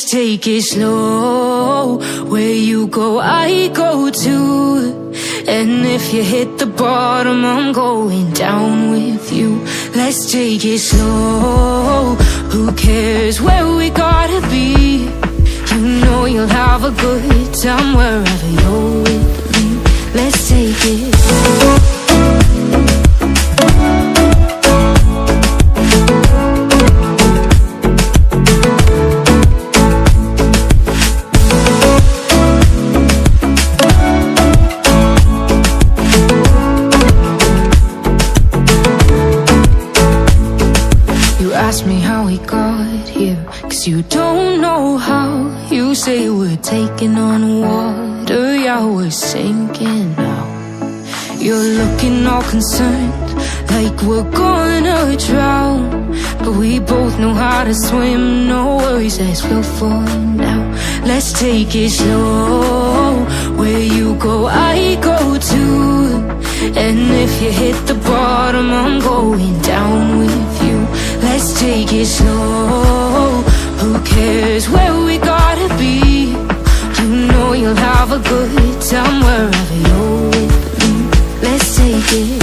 Let's take it slow. Where you go, I go too. And if you hit the bottom, I'm going down with you. Let's take it slow. Who cares where we gotta be? You know you'll have a good time wherever you're with me. Let's take it slow. Ask me how we got here, 'cause you don't know how. You say we're taking on water, yeah, we're sinking now. You're looking all concerned, like we're gonna drown. But we both know how to swim, no worries as we'll fall now. Let's take it slow. Where you go, I go too. And if you hit the bottom, I'm going down with you. Let's take it slow. Who cares where we gotta be? You know you'll have a good time wherever you're with me. Let's take it